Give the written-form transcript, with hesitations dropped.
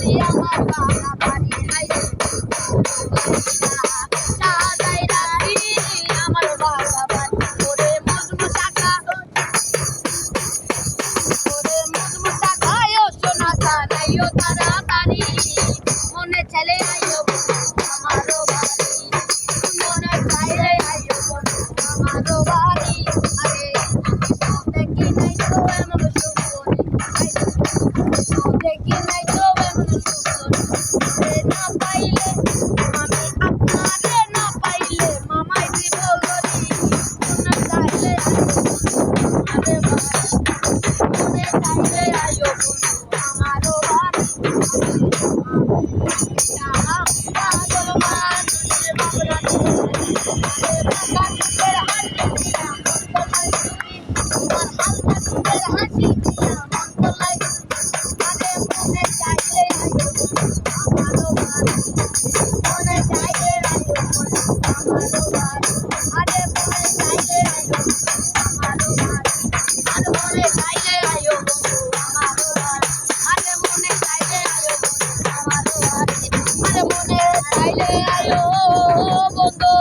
বাড়ি আমার বাবা বাড়ি হাই রে সাজাই রাখি আমার বাবা বাড়ি ওরে মজনু শাখা ও সোনা তারাইও তাড়াতাড়ি মনে চলে আইও আমারও বাড়ি মনে চাইলে আইও আমারও বাড়ি আরে দেখি নাই তো এমন সুন্দরী দেখি নাই তো এমন সুন্দরী না পাইলে আমি আপনারে না পাইলে মামাই দিব গরি মনে চাইলে আমারে বাড়ি মনে চাইলে আইও আমারও বাড়ি পাগল মানুষের বাবরানি কাকুদের হাসি দিয়া মন্তলাই তুমি তোমার হালকা কুদের হাসি দিয়া মন্তলাই আরে মনে চাইলে আইও আমারও বাড়ি মনে চাইলে আইও আমারও বাড়ি আরে মনে চাইলে আইও আমারও বাড়ি আর মনে চাইলে আইও আমারও বাড়ি আরে মনে চাইলে আইও আমারও বাড়ি আরে মনে চাইলে আইও বন্ধু।